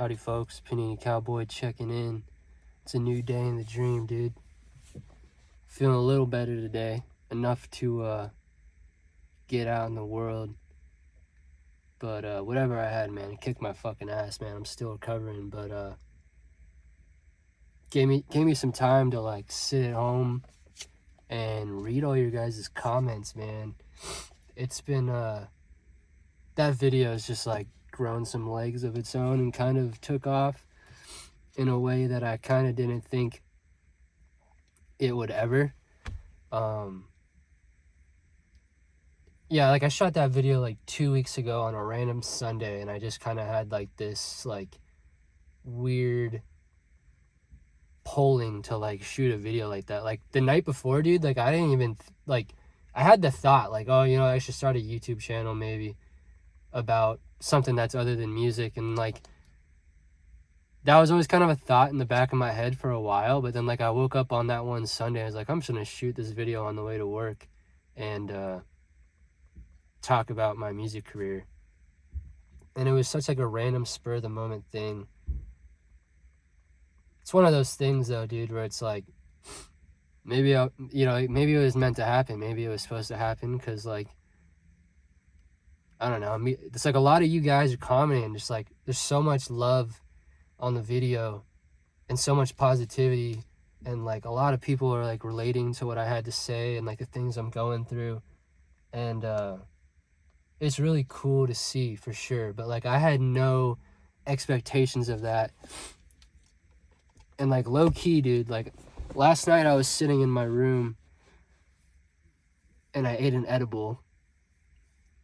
Howdy folks, Panini Cowboy checking in. It's a new day in the dream, dude. Feeling a little better today. Enough to get out in the world. But whatever I had, man, it kicked my fucking ass, man. I'm still recovering, but gave me some time to like sit at home and read all your guys' comments, man. It's been that video has just like grown some legs of its own and kind of took off in a way that I kind of didn't think it would ever. Yeah, like I shot that video like 2 weeks ago on a random Sunday, and I just kind of had like this like weird pulling to like shoot a video like that. Like the night before, dude, like I didn't even like, I had the thought like, oh, I should start a YouTube channel maybe about something that's other than music, and like that was always kind of a thought in the back of my head for a while. But then like I woke up on that one Sunday, I was like, I'm just gonna shoot this video on the way to work and talk about my music career. And it was such like a random spur of the moment thing. It's one of those things though, dude, where it's like maybe maybe it was meant to happen, maybe it was supposed to happen, because like I don't know, it's like a lot of you guys are commenting, just like there's so much love on the video and so much positivity, and like a lot of people are like relating to what I had to say and like the things I'm going through, and it's really cool to see for sure. But like I had no expectations of that, and like low key, dude, like last night I was sitting in my room and I ate an edible,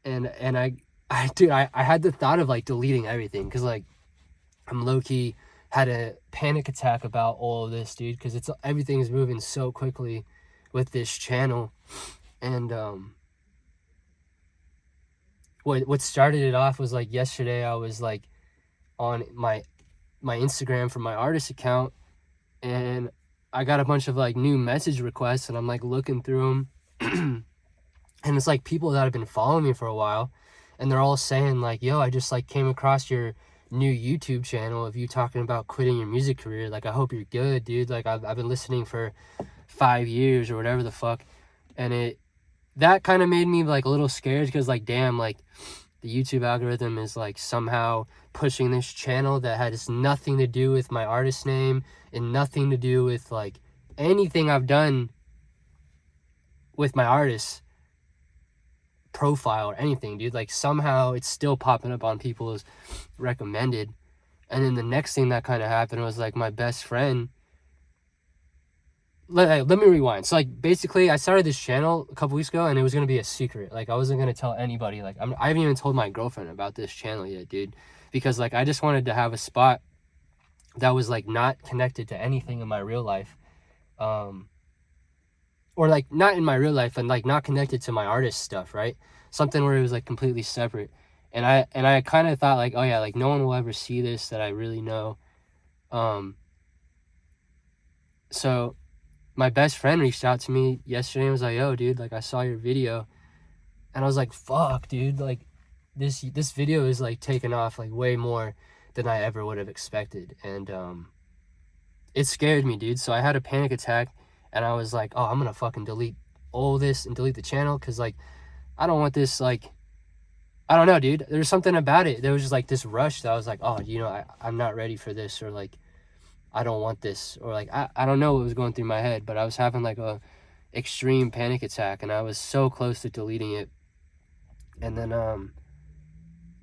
and I had the thought of like deleting everything, because like I'm low key had a panic attack about all of this, dude, because everything's moving so quickly with this channel. And what started it off was like yesterday I was like on my Instagram from my artist account, and I got a bunch of like new message requests, and I'm like looking through them and it's like people that have been following me for a while, and they're all saying like, yo, I just like came across your new YouTube channel of you talking about quitting your music career. Like, I hope you're good, dude. Like I've been listening for 5 years or whatever the fuck. And that kind of made me like a little scared, because like, damn, like the YouTube algorithm is like somehow pushing this channel that has nothing to do with my artist name and nothing to do with like anything I've done with my artist profile or anything, dude. Like somehow it's still popping up on people's recommended. And then the next thing that kind of happened was like my best friend, let me rewind. So like basically I started this channel a couple weeks ago, and it was going to be a secret. Like I wasn't going to tell anybody. Like I haven't even told my girlfriend about this channel yet, dude, because like I just wanted to have a spot that was like not connected to anything in my real life, or like not in my real life, and like not connected to my artist stuff, right? Something where it was like completely separate. And I kind of thought like, oh yeah, like no one will ever see this that I really know. So my best friend reached out to me yesterday and was like, yo, dude, like I saw your video. And I was like, fuck, dude, like this video is like taking off like way more than I ever would have expected. And it scared me, dude. So I had a panic attack, and I was like, oh, I'm gonna fucking delete all this and delete the channel, because like I don't want this, like I don't know, dude. There's something about it. There was just like this rush that I was like, oh, I'm not ready for this, or like I don't want this, or like I don't know what was going through my head, but I was having like a extreme panic attack, and I was so close to deleting it. And then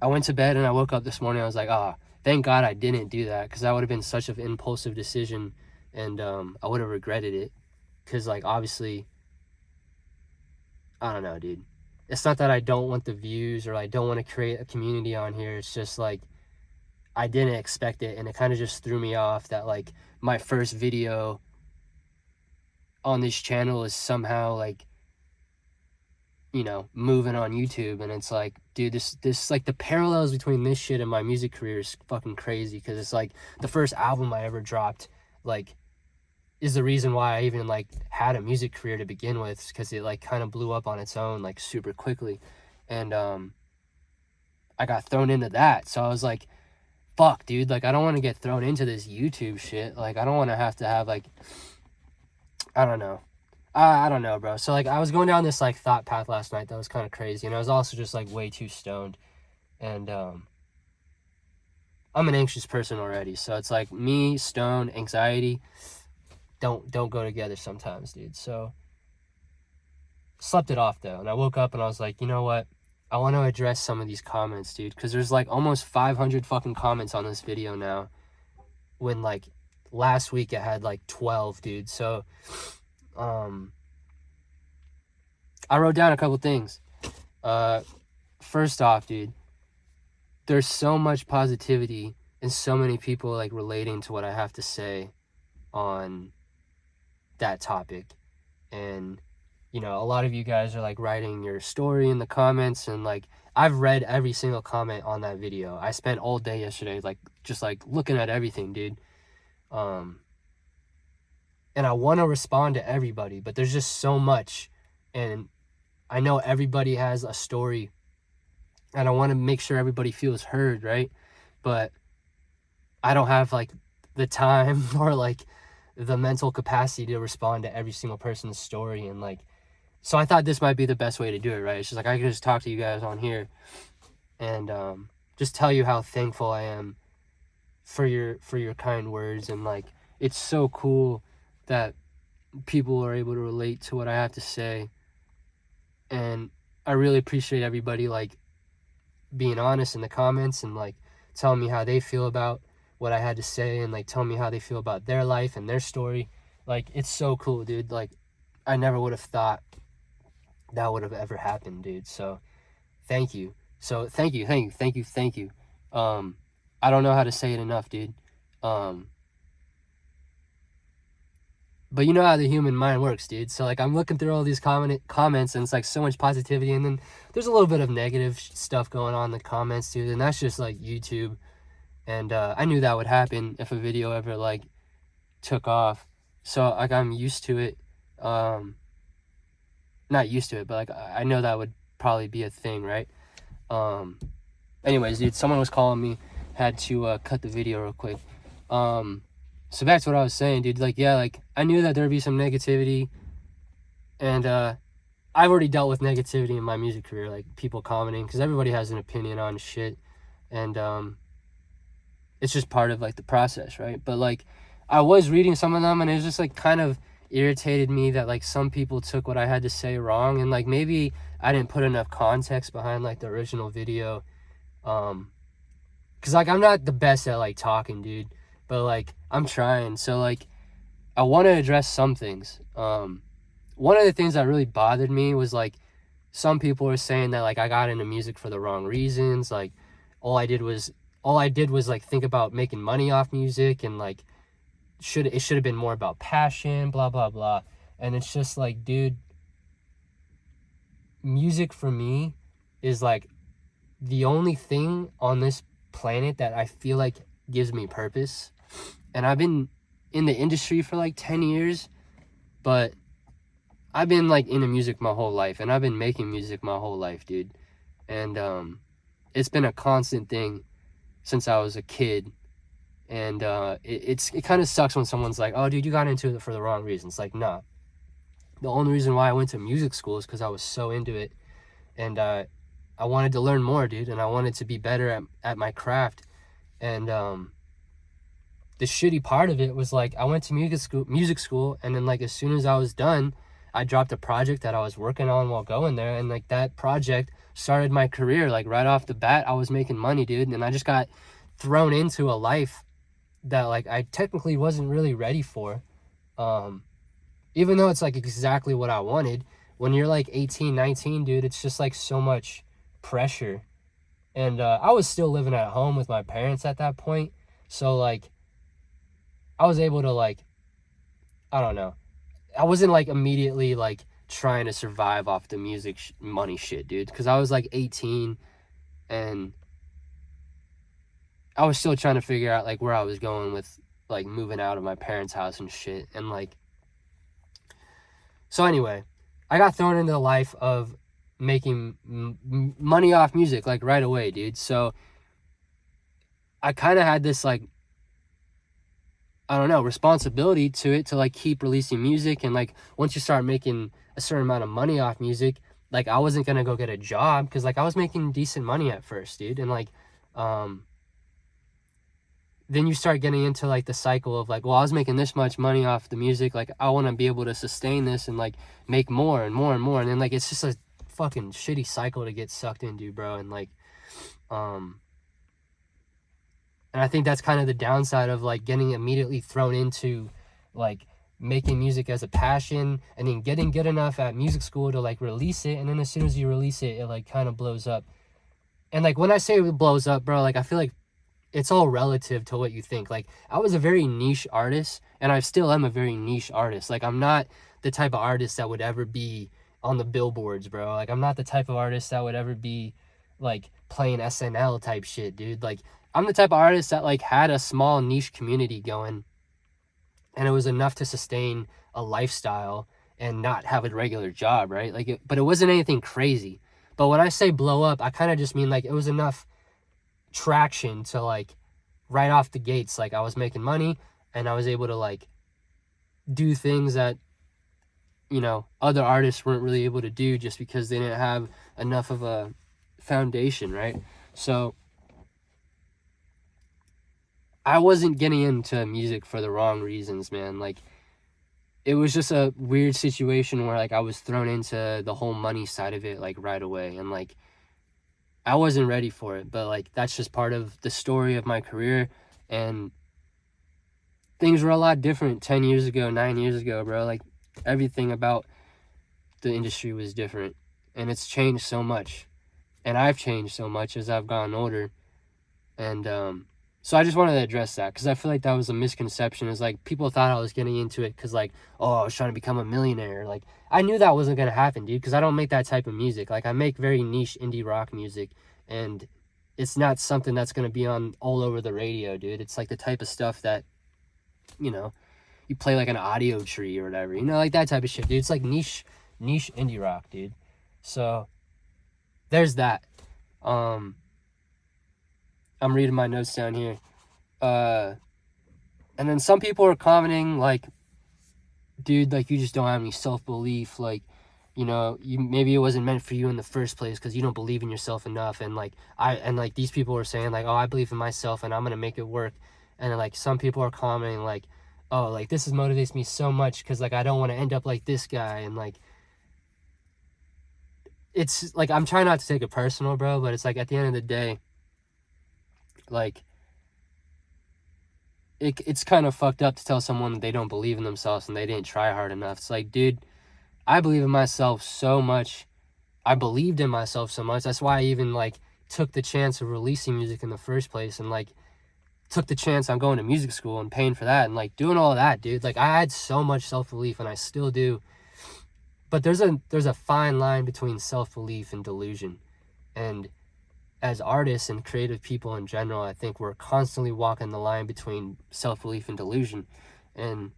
I went to bed, and I woke up this morning, I was like, ah, thank God I didn't do that, because that would have been such an impulsive decision, and I would have regretted it. Because like obviously, I don't know, dude, it's not that I don't want the views or I don't want to create a community on here. It's just like I didn't expect it, and it kind of just threw me off that like my first video on this channel is somehow like moving on YouTube. And it's like, dude, this like the parallels between this shit and my music career is fucking crazy, because it's like the first album I ever dropped like is the reason why I even like had a music career to begin with, because it like kind of blew up on its own like super quickly. And I got thrown into that, so I was like, fuck, dude, like, I don't want to get thrown into this YouTube shit. Like, I don't want to have like, I don't know. I don't know, bro. So, like, I was going down this, like, thought path last night that was kind of crazy. And I was also just, like, way too stoned. And, I'm an anxious person already. So, it's like me, stoned, anxiety don't go together sometimes, dude. So, slept it off, though. And I woke up and I was like, you know what? I want to address some of these comments, dude. Because there's, like, almost 500 fucking comments on this video now. When, like, last week it had, like, 12, dude. So, I wrote down a couple things. First off, dude, there's so much positivity and so many people like relating to what I have to say on that topic. And, you know, a lot of you guys are like writing your story in the comments, and like I've read every single comment on that video. I spent all day yesterday like just like looking at everything, dude. And I want to respond to everybody, but there's just so much, and I know everybody has a story, and I want to make sure everybody feels heard, right? But I don't have like the time or like the mental capacity to respond to every single person's story. And like, so I thought this might be the best way to do it, right? It's just like I could just talk to you guys on here and just tell you how thankful I am for your kind words. And like, it's so cool that people are able to relate to what I have to say. And I really appreciate everybody like being honest in the comments and like telling me how they feel about what I had to say, and like telling me how they feel about their life and their story. Like, it's so cool, dude. Like, I never would have thought that would have ever happened, dude. So thank you. So thank you. I don't know how to say it enough, dude. But you know how the human mind works, dude. So like I'm looking through all these comments, and it's like so much positivity, and then there's a little bit of negative stuff going on in the comments, dude. And that's just like YouTube. And I knew that would happen if a video ever like took off. So like I'm used to it. Not used to it, but like I know that would probably be a thing, right? Anyways, dude, someone was calling me. Had to cut the video real quick. So back to what I was saying, dude. Like, yeah, like I knew that there'd be some negativity, and I've already dealt with negativity in my music career, like people commenting, because everybody has an opinion on shit, and it's just part of like the process, right? But like I was reading some of them, and it was just like kind of irritated me that like some people took what I had to say wrong, and like maybe I didn't put enough context behind like the original video, because like I'm not the best at like talking, dude, but like I'm trying. So like I want to address some things. One of the things that really bothered me was like some people were saying that like I got into music for the wrong reasons. Like all I did was like think about making money off music, and like it should have been more about passion, blah blah blah. And it's just like, dude, music for me is like the only thing on this planet that I feel like gives me purpose. And I've been in the industry for like 10 years, but I've been like into music my whole life, and I've been making music my whole life, dude. And it's been a constant thing since I was a kid. And it kind of sucks when someone's like, oh dude, you got into it for the wrong reasons. Like, nah, the only reason why I went to music school is because I was so into it, and I wanted to learn more, dude, and I wanted to be better at my craft. And the shitty part of it was like I went to music school, and then like as soon as I was done, I dropped a project that I was working on while going there, and like that project started my career. Like right off the bat, I was making money, dude, and I just got thrown into a life that like I technically wasn't really ready for, even though it's like exactly what I wanted. When you're like 18, 19, dude, it's just like so much pressure. And I was still living at home with my parents at that point, so like I was able to like, I don't know, I wasn't like immediately like trying to survive off the music money shit, dude, because I was like 18 and I was still trying to figure out like where I was going with like moving out of my parents' house and shit. And like, so anyway, I got thrown into the life of making money off music like right away, dude. So I kind of had this like, I don't know, responsibility to it to like keep releasing music. And like once you start making a certain amount of money off music, like I wasn't gonna go get a job because like I was making decent money at first, dude. And like then you start getting into like the cycle of like, well, I was making this much money off the music, like I want to be able to sustain this and like make more and more and more. And then like it's just a fucking shitty cycle to get sucked into, bro. And like and I think that's kind of the downside of like getting immediately thrown into like making music as a passion and then getting good enough at music school to like release it. And then as soon as you release it, it like kind of blows up. And like when I say it blows up, bro, like I feel like it's all relative to what you think. Like I was a very niche artist and I still am a very niche artist. Like I'm not the type of artist that would ever be on the billboards, bro. Like I'm not the type of artist that would ever be like playing SNL type shit, dude. Like I'm the type of artist that like had a small niche community going and it was enough to sustain a lifestyle and not have a regular job, right? Like but it wasn't anything crazy. But when I say blow up, I kind of just mean like it was enough traction to like right off the gates, like I was making money and I was able to like do things that, you know, other artists weren't really able to do just because they didn't have enough of a foundation, right? So I wasn't getting into music for the wrong reasons, man. Like it was just a weird situation where like I was thrown into the whole money side of it like right away, and like I wasn't ready for it. But like that's just part of the story of my career, and things were a lot different 10 years ago, 9 years ago, bro. Like everything about the industry was different, and it's changed so much, and I've changed so much as I've gotten older. And so I just wanted to address that because I feel like that was a misconception. Is like people thought I was getting into it because like, oh, I was trying to become a millionaire. Like I knew that wasn't gonna happen, dude, because I don't make that type of music. Like I make very niche indie rock music, and it's not something that's gonna be on all over the radio, dude. It's like the type of stuff that, you know, you play like an audio tree or whatever, you know, like that type of shit, dude. It's like niche indie rock, dude. So there's that. I'm reading my notes down here. And then some people are commenting like, dude, like you just don't have any self-belief. Like, you know, maybe it wasn't meant for you in the first place because you don't believe in yourself enough. And like these people are saying like, oh, I believe in myself and I'm gonna make it work. And then, like some people are commenting like, oh, like this motivates me so much because like I don't want to end up like this guy. And like it's like I'm trying not to take it personal, bro, but it's like at the end of the day, like it's kind of fucked up to tell someone that they don't believe in themselves and they didn't try hard enough. It's like, dude, I believe in myself so much. I believed in myself so much. That's why I even like took the chance of releasing music in the first place, and like took the chance on going to music school and paying for that and like doing all of that, dude. Like I had so much self-belief and I still do. But there's a fine line between self-belief and delusion. And as artists and creative people in general, I think we're constantly walking the line between self-belief and delusion. And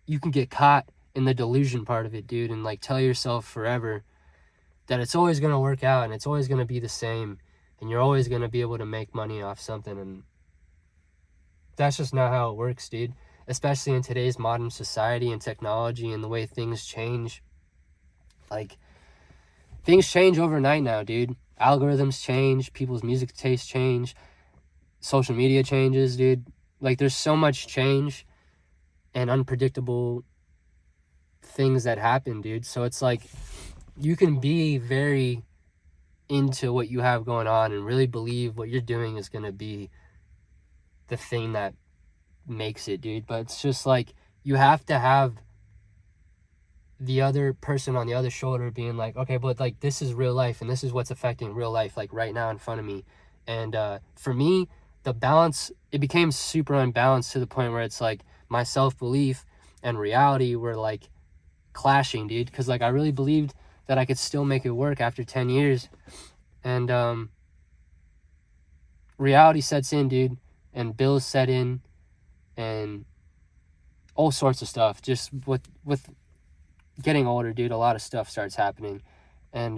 you can get caught in the delusion part of it, dude, and like tell yourself forever that it's always going to work out and it's always going to be the same and you're always going to be able to make money off something. And that's just not how it works, dude. Especially in today's modern society and technology and the way things change. Like, things change overnight now, dude. Algorithms change, people's music tastes change, social media changes, dude. Like, there's so much change and unpredictable things that happen, dude. So it's like, you can be very into what you have going on and really believe what you're doing is going to be the thing that makes it, dude. But it's just like, you have to have the other person on the other shoulder being like, okay, but like this is real life and this is what's affecting real life, like right now in front of me. And for me, the balance, it became super unbalanced to the point where it's like my self-belief and reality were like clashing, dude, because like I really believed that I could still make it work after 10 years. And reality sets in, dude, and bills set in and all sorts of stuff. Just with getting older, dude, a lot of stuff starts happening. And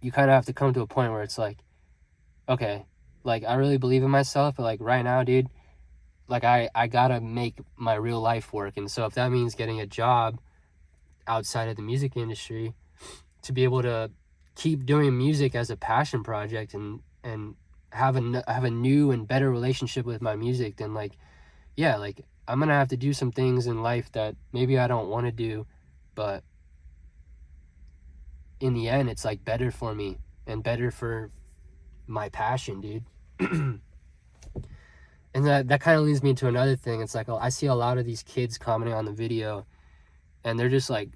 you kind of have to come to a point where it's like, okay, like I really believe in myself, but like right now, dude, like I gotta make my real life work. And so if that means getting a job outside of the music industry to be able to keep doing music as a passion project and have a new and better relationship with my music, then like, yeah, like I'm gonna have to do some things in life that maybe I don't want to do, but in the end it's like better for me and better for my passion, dude. And that kind of leads me to another thing. It's like I see a lot of these kids commenting on the video and they're just like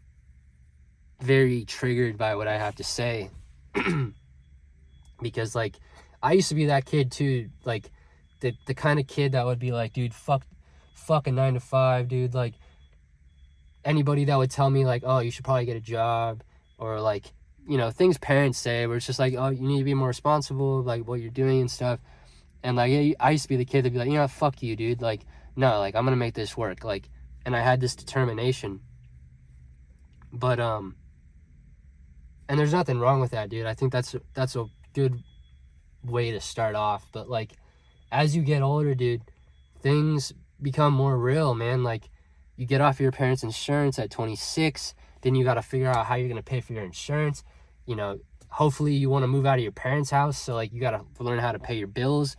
very triggered by what I have to say. Because like I used to be that kid too, like the kind of kid that would be like, dude, fuck a 9 to 5, dude. Like anybody that would tell me like, oh, you should probably get a job, or like, you know, things parents say where it's just like, oh, you need to be more responsible, like what you're doing and stuff. And like I used to be the kid that'd be like, you know, fuck you, dude. Like, no, like I'm gonna make this work. Like, and I had this determination. But and there's nothing wrong with that, dude. I think that's a good way to start off. But like as you get older, dude, things become more real, man. Like you get off your parents' insurance at 26, then you got to figure out how you're going to pay for your insurance. You know, hopefully you want to move out of your parents' house, so like you got to learn how to pay your bills.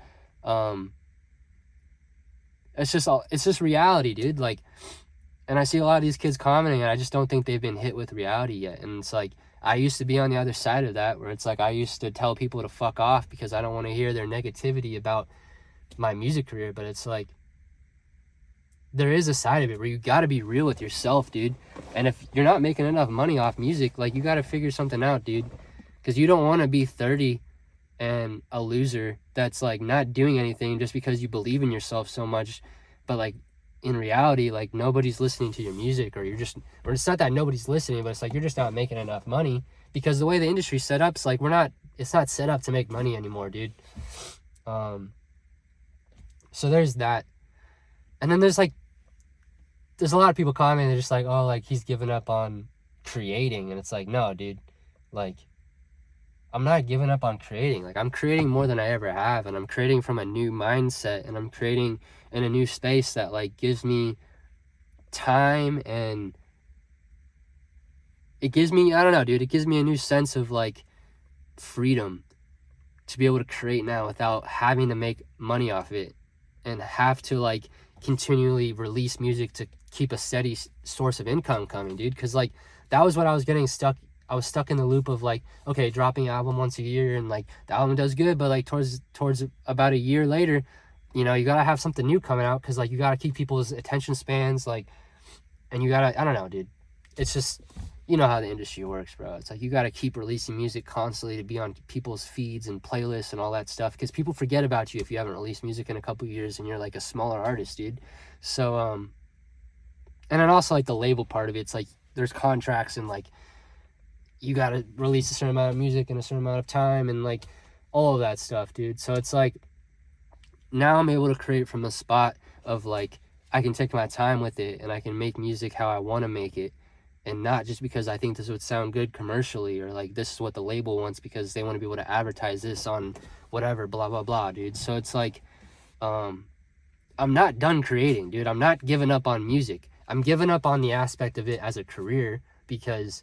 It's just reality, dude. Like, and I see a lot of these kids commenting and I just don't think they've been hit with reality yet. And it's like I used to be on the other side of that, where it's like I used to tell people to fuck off because I don't want to hear their negativity about my music career. But it's like there is a side of it where you got to be real with yourself, dude. And if you're not making enough money off music, like you got to figure something out, dude, because you don't want to be 30 and a loser that's like not doing anything just because you believe in yourself so much. But like in reality, like nobody's listening to your music, or it's not that nobody's listening, but it's like you're just not making enough money because the way the industry's set up, it's like it's not set up to make money anymore, dude. So there's that. And then there's a lot of people commenting, they're just like, oh, like he's given up on creating. And it's like, no, dude, like I'm not giving up on creating. Like I'm creating more than I ever have, and I'm creating from a new mindset, and I'm creating in a new space that like gives me time, and it gives me, I don't know, dude, it gives me a new sense of like freedom to be able to create now without having to make money off it and have to like continually release music to keep a steady source of income coming, dude. Because like that was what I was getting stuck. I was stuck in the loop of like, okay, dropping an album once a year, and like the album does good, but like towards about a year later, you know, you gotta have something new coming out, because like you gotta keep people's attention spans, like, and you gotta, I don't know, dude, it's just, you know how the industry works, bro. It's like you gotta keep releasing music constantly to be on people's feeds and playlists and all that stuff, because people forget about you if you haven't released music in a couple years and you're like a smaller artist, dude. So and then also like the label part of it, it's like there's contracts, and like you gotta release a certain amount of music in a certain amount of time, and like all of that stuff, dude. So it's like now I'm able to create from the spot of like I can take my time with it, and I can make music how I want to make it, and not just because I think this would sound good commercially, or like this is what the label wants because they want to be able to advertise this on whatever, blah blah blah, dude. So it's like I'm not done creating, dude. I'm not giving up on music. I'm giving up on the aspect of it as a career because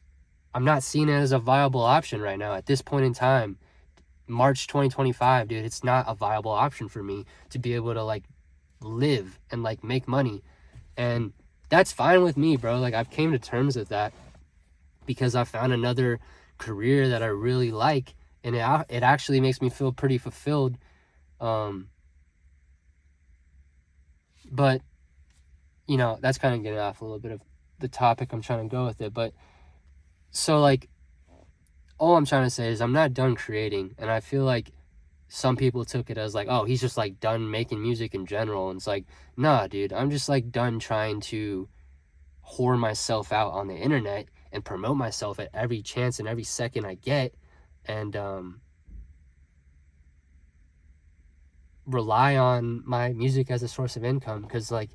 I'm not seeing it as a viable option right now. At this point in time, March 2025, dude, it's not a viable option for me to be able to like live and like make money. And that's fine with me, bro. Like I've came to terms with that because I found another career that I really like, and it actually makes me feel pretty fulfilled. But you know, that's kind of getting off a little bit of the topic I'm trying to go with it. But so like all I'm trying to say is I'm not done creating, and I feel like some people took it as like, oh, he's just like done making music in general. And it's like, nah, dude, I'm just like done trying to whore myself out on the internet and promote myself at every chance and every second I get, and rely on my music as a source of income, because like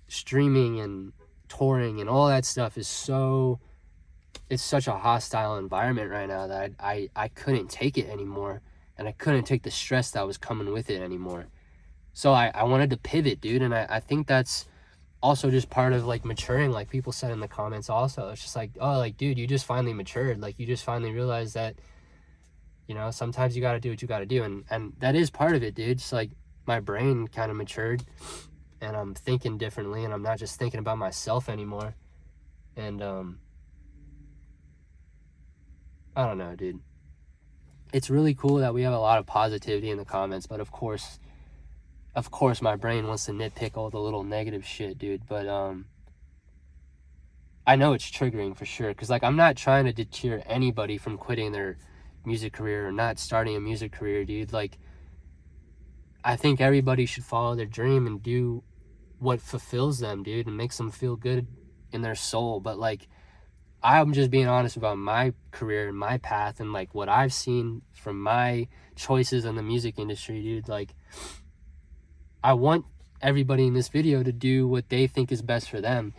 streaming and touring and all that stuff is it's such a hostile environment right now that I couldn't take it anymore. and I couldn't take the stress that was coming with it anymore. So I wanted to pivot, dude, and I think that's also just part of like maturing. Like people said in the comments also, it's just like, oh, like, dude, you just finally matured. Like you just finally realized that, you know, sometimes you got to do what you got to do, and that is part of it, dude. It's like my brain kind of matured, and I'm thinking differently, and I'm not just thinking about myself anymore. And I don't know, dude. It's really cool that we have a lot of positivity in the comments, but of course my brain wants to nitpick all the little negative shit, dude. But I know it's triggering for sure, because like I'm not trying to deter anybody from quitting their music career or not starting a music career, dude. Like I think everybody should follow their dream and do what fulfills them, dude, and makes them feel good in their soul. But like I'm just being honest about my career and my path and like what I've seen from my choices in the music industry, dude. Like I want everybody in this video to do what they think is best for them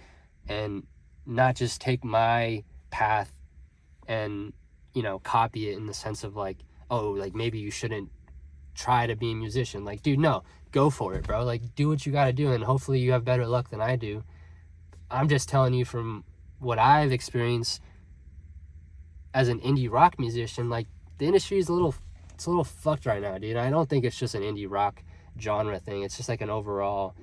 and not just take my path and, you know, copy it in the sense of like, oh, like maybe you shouldn't try to be a musician. Like, dude, no, go for it, bro. Like do what you got to do, and hopefully you have better luck than I do. I'm just telling you from what I've experienced as an indie rock musician. Like the industry is a little fucked right now, dude. I don't think it's just an indie rock genre thing. It's just like an overall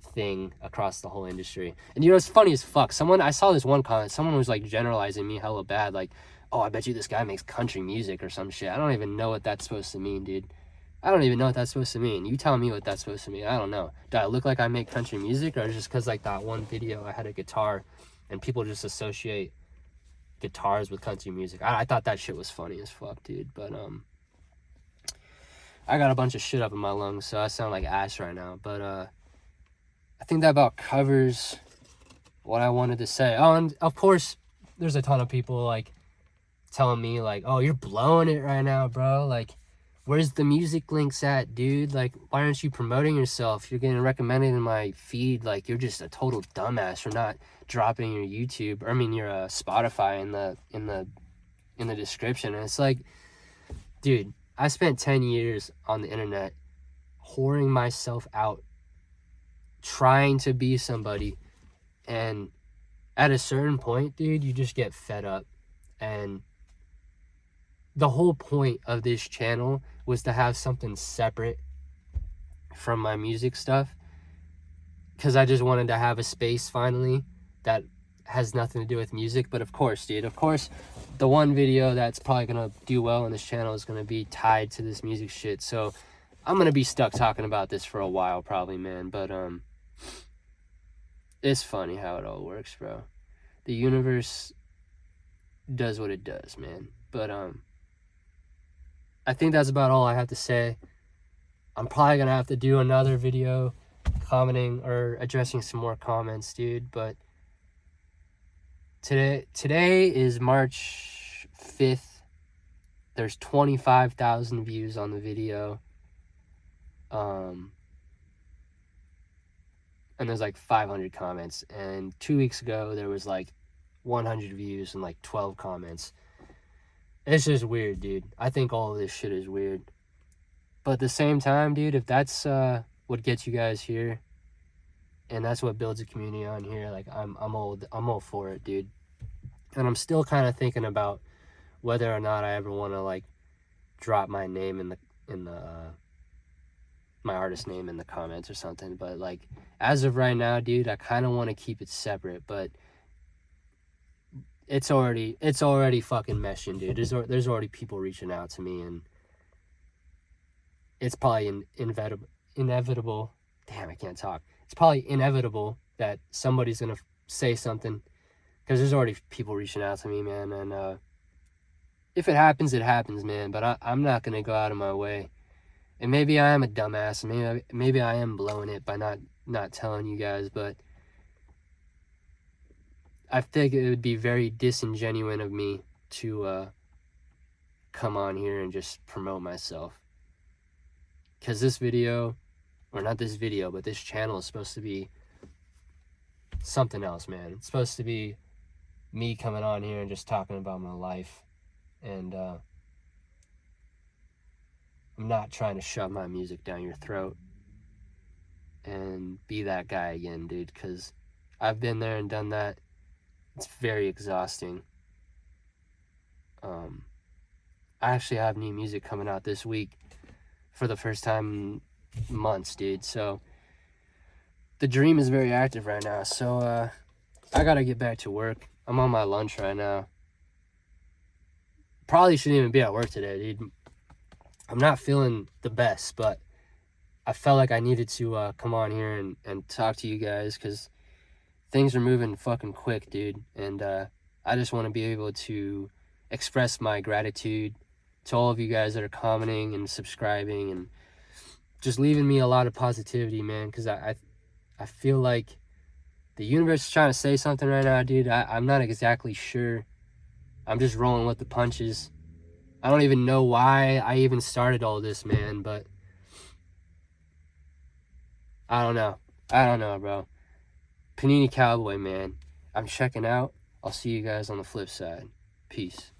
thing across the whole industry. And you know, it's funny as fuck. I saw this one comment, someone was like generalizing me hella bad, like, oh, I bet you this guy makes country music or some shit. I don't even know what that's supposed to mean, dude. I don't even know what that's supposed to mean. You tell me what that's supposed to mean. I don't know. Do I look like I make country music, or just because like that one video I had a guitar and people just associate guitars with country music? I thought that shit was funny as fuck, dude. But I got a bunch of shit up in my lungs, so I sound like ass right now. But I think that about covers what I wanted to say. Oh, and of course, there's a ton of people like telling me like, oh, you're blowing it right now, bro. Like, where's the music links at, dude? Like, why aren't you promoting yourself? You're getting recommended in my feed. Like, you're just a total dumbass for not dropping your YouTube, or I mean your Spotify in the description. And it's like, dude, I spent 10 years on the internet whoring myself out trying to be somebody, and at a certain point, dude, you just get fed up. And the whole point of this channel was to have something separate from my music stuff, because I just wanted to have a space finally that has nothing to do with music. But of course, dude, of course, the one video that's probably gonna do well on this channel is gonna be tied to this music shit, so I'm gonna be stuck talking about this for a while probably, man. But it's funny how it all works, bro. The universe does what it does, man. But I think that's about all I have to say. I'm probably gonna have to do another video commenting or addressing some more comments, dude. But today is March 5th. There's 25,000 views on the video. And there's like 500 comments. And 2 weeks ago, there was like 100 views and like 12 comments. It's just weird, dude. I think all of this shit is weird. But at the same time, dude, if that's what gets you guys here, and that's what builds a community on here, like I'm all for it, dude. And I'm still kind of thinking about whether or not I ever want to like drop my name in the my artist name in the comments or something. But like as of right now, dude, I kind of want to keep it separate. But it's already fucking meshing, dude. There's already people reaching out to me, and it's probably inevitable. Damn, I can't talk. It's probably inevitable that somebody's gonna say something, because there's already people reaching out to me, man. And if it happens, it happens, man. But I'm not gonna go out of my way. And maybe I am a dumbass. Maybe I am blowing it by not telling you guys. But I think it would be very disingenuous of me to come on here and just promote myself. Because this video, or not this video, but this channel is supposed to be something else, man. It's supposed to be me coming on here and just talking about my life. And I'm not trying to shove my music down your throat and be that guy again, dude, because I've been there and done that. It's very exhausting. I actually have new music coming out this week for the first time in months, dude. So the dream is very active right now. So I gotta get back to work. I'm on my lunch right now. Probably shouldn't even be at work today, dude. I'm not feeling the best, but I felt like I needed to come on here and talk to you guys because things are moving fucking quick, dude. And I just want to be able to express my gratitude to all of you guys that are commenting and subscribing and just leaving me a lot of positivity, man, because I feel like the universe is trying to say something right now, dude. I'm not exactly sure. I'm just rolling with the punches. I don't even know why I even started all this, man, but I don't know, bro. Panini Cowboy, man. I'm checking out. I'll see you guys on the flip side. Peace.